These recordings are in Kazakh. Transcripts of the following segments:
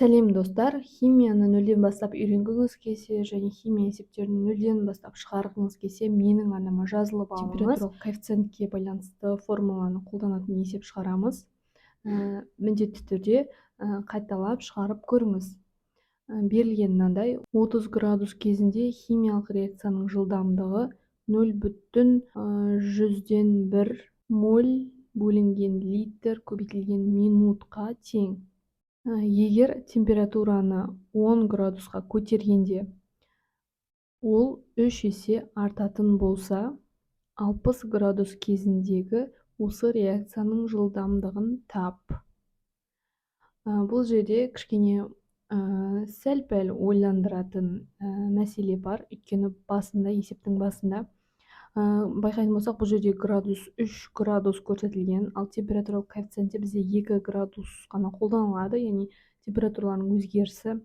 Сәлем достар, химияны нөлден бастап үйренгіңіз келсе және химия есептерін нөлден бастап шығарғыңыз келсе, менің арнама жазылып алыңыз. Температуралық коэффициентке байланысты формуланы қолданатын есеп шығарамыз. Міндетті түрде қайталап шығарып көріңіз. Берілген мынандай: 30 градус кезінде химиялық реакцияның жылдамдығы 0,1 моль бөлінген литр көбейтілген минутқа тең. Егер температураны 10 градусқа көтергенде ол 3 есе артатын болса, 60 градус кезіндегі осы реакцияның жылдамдығын тап. Бұл жерде кішкене сәл-пәл ойландыратын мәселе бар, өйткені есептің басында байқайтын болсақ, бұл жерде 3 градус көрсетілген, ал температуралық коэффициентте бізде 2 градус қана қолданылады, яғни температуралардың өзгерісі.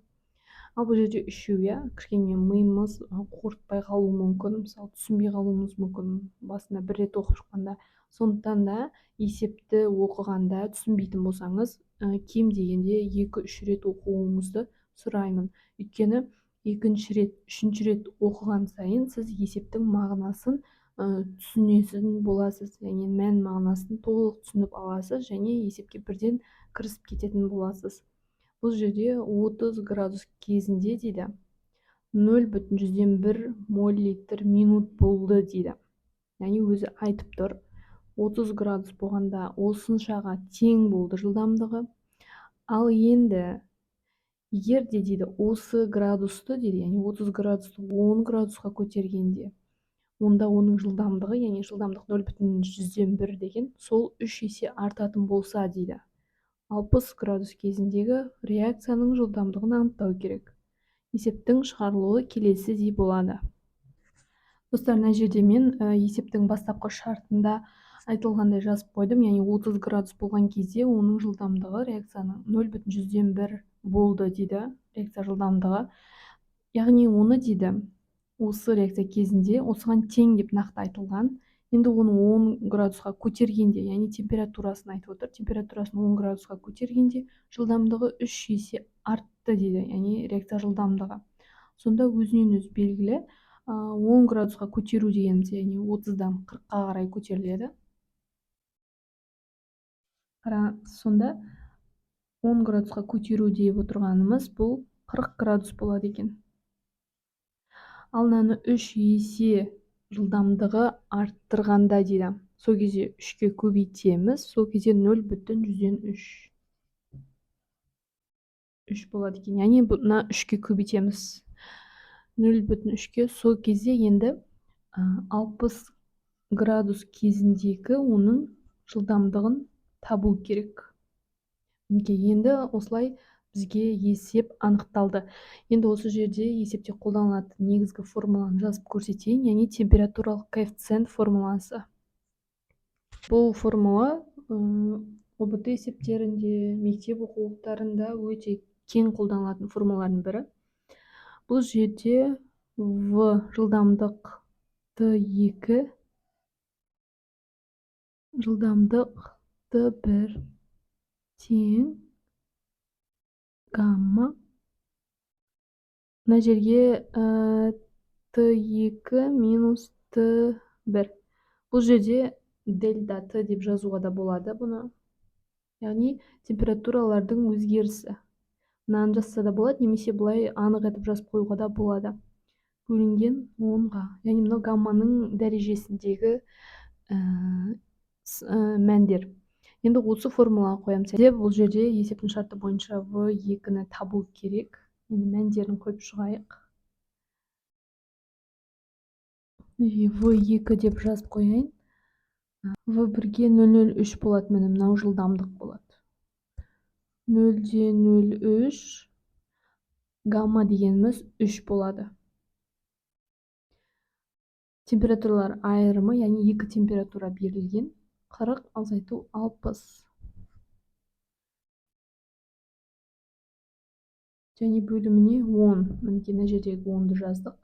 Ал бұл жерде үшеу, кішкене миымыз қорытпай қалуы мүмкін, мысалы түсінбей қалуымыз мүмкін басында бір рет оқып шыққанда. Сондықтан да есепті оқығанда түсінбейтін болсаңыз, кем дегенде 2-3 рет оқуыңызды сұраймын. Өйткені екінші рет, үшінші рет оқыған сайын сіз есептің мағынасын түсінесін боласыз, яғни мән мағынасын толық түсініп аласыз және есепке бірден кірісіп кететін боласыз. Бұл жерде 30 градус кезінде дейді 0,1 моль литр минут болды дейді. Яғни өзі айтып тұр, 30 градус болғанда осыншаға тең болды жылдамдығы. Ал енді егер де дейді осы градусты дейді, яғни 30 градусты 10 градусқа көтергенде, онда оның жылдамдығы, яғни жылдамдық 0,1 деген сол 3 есе артатын болса дейді. 60 градус кезіндегі реакцияның жылдамдығын анықтау керек. Есептің шығарылуы келесідей болады. Достар, мына жерде мен есептің бастапқы шартында айтылғандай жазып қойдым, яғни 30 градус болған кезде оның жылдамдығы реакцияның 0,1 болды дейді, реакция жылдамдығы. Яғни оны дейді, осы реакция кезінде осыған тең деп нақты айтылған. Енді оны 10 градусқа көтергенде, яғни температурасын айтып отыр, температурасын 10 градусқа көтергенде жылдамдығы 3 есе артты дейді, яғни реакция жылдамдығы. Сонда өзінен өзі белгілі, 10 градусқа көтеру дегеніміз, яғни 30-дан 40-қа қарай көтеріледі. Сонда 10 градусқа көтеру деп отырғанымыз бұл 40 градус болады екен. Ал мынаны 3 есе жылдамдығы арттырғанда дейді, сол кезде 3-ке көбейтеміз, сол кезде 0,3 болады екен. Яғни бұны 3-ке көбейтеміз, 0,3-ке, сол кезде енді 60 градус кезіндегі оның жылдамдығын табу керек. Енді осылай бізге есеп анықталды. Енді осы жерде есепте қолданылатын негізгі формуланы жазып көрсетейін, яғни температуралық коэффициент формуласы. Бұл формула ОБТ есептерінде, мектеп оқулықтарында өте кең қолданылатын формулалардың бірі. Бұл жерде В жылдамдық Т2, жылдамдық Т1 тең гамма. Мына жерге Т2 минус Т1. Бұл жерде дельта Т деп жазуға да болады бұны. Яғни температуралардың өзгерісі. Мынаны жазса да болады, немесе бұлай анық етіп жазып қоюға да болады. Бөлінген 10-ға. Яғни мынау гамманың дәрежесіндегі мәндер. Енді осы формулаға қоямыз. Бұл жерде есептің шарты бойынша В2-ні табу керек. Енді мәндерін қойып шығайық. В2 деп жазып қойайын. В1-ге 0,03 болады, мынау жылдамдық болады. 0,03 гамма дегеніміз 3 болады. Температуралар айырымы, яғни екі температура берілген. 40 азайту 60. Және бөліміне 10. Мына жердегі 10-ды жаздық.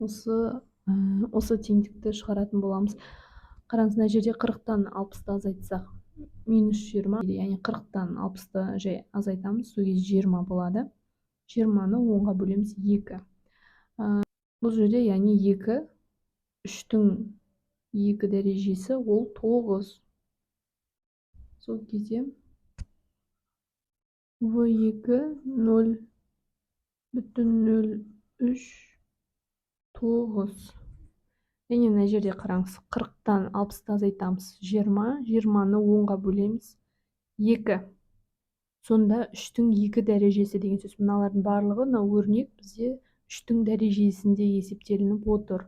Осы теңдікті шығаратын боламыз. Қараңыз, мына жерде 40-тан 60-ты азайтсақ, минус 20, яғни 40-тан 60-ты жай азайтамыз, сол кезде 20 болады. 20-ны 10-ға бөлеміз 2. Бұл жерде яғни 2, 3-тің 2 дәрежесі ол 9. Сол кезде v2 0,03 9. Және мына жерде қараңыз, 40-тан 60-ты азайтамыз 20, 20-ны 10-ға бөлеміз 2. Сонда 3-тің 2 дәрежесі деген сөз. Мыналардың барлығы мына өрнек бізде 3-тің дәрежесінде есептелініп отыр.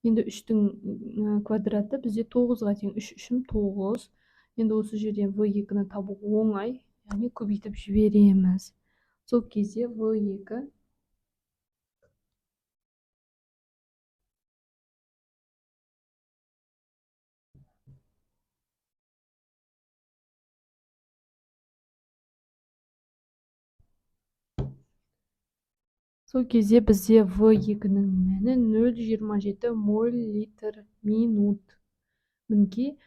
Енді 3-тің квадраты бізде 9-ға тең. 3 3 9. Енді осы жерден v2-ны табу оңай, яғни көбейтіп жібереміз. Сол кезде v2 Сол кезде бізде v2-нің мәні 0,27 мол/литр минут. Мінекей,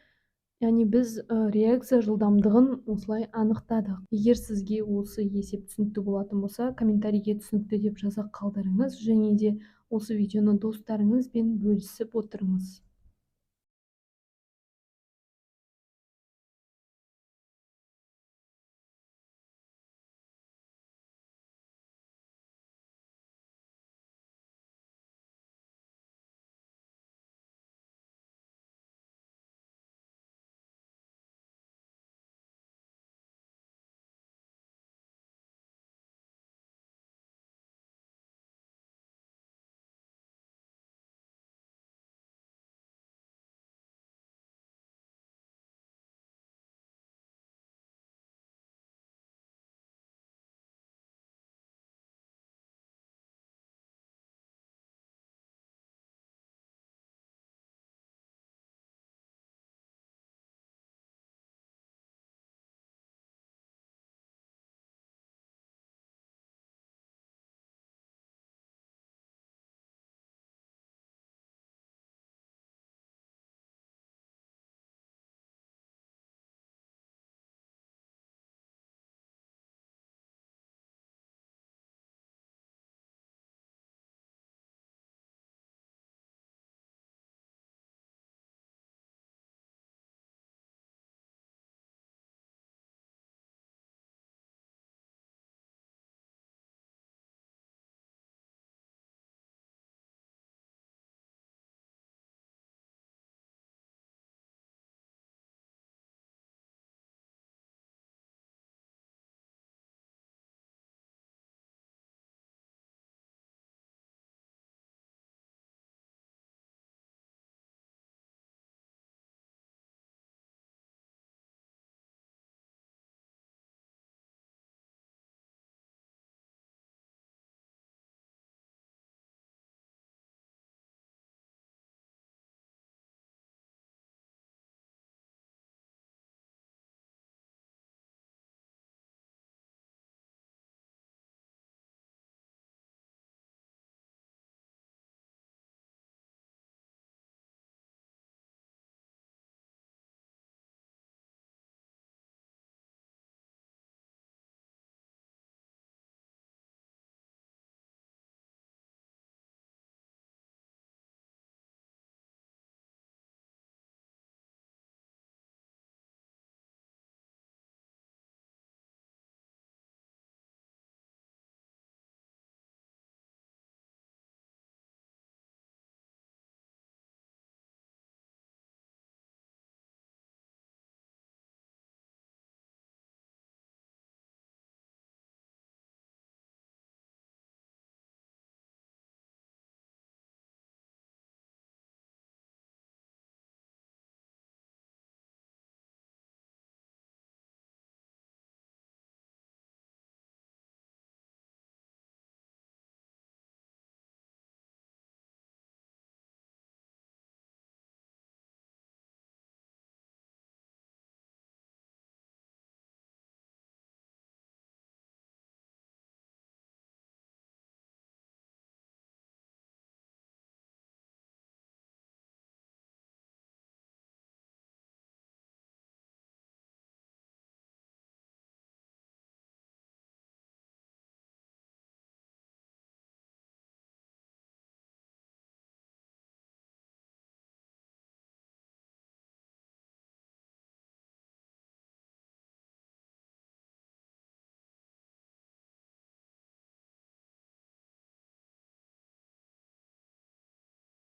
яғни біз реакция жылдамдығын осылай анықтадық. Егер сізге осы есеп түсінікті болатын болса, комментарийге түсінікті деп жаза қалдырыңыз, және де осы видеоны достарыңызбен бөлісіп отырыңыз.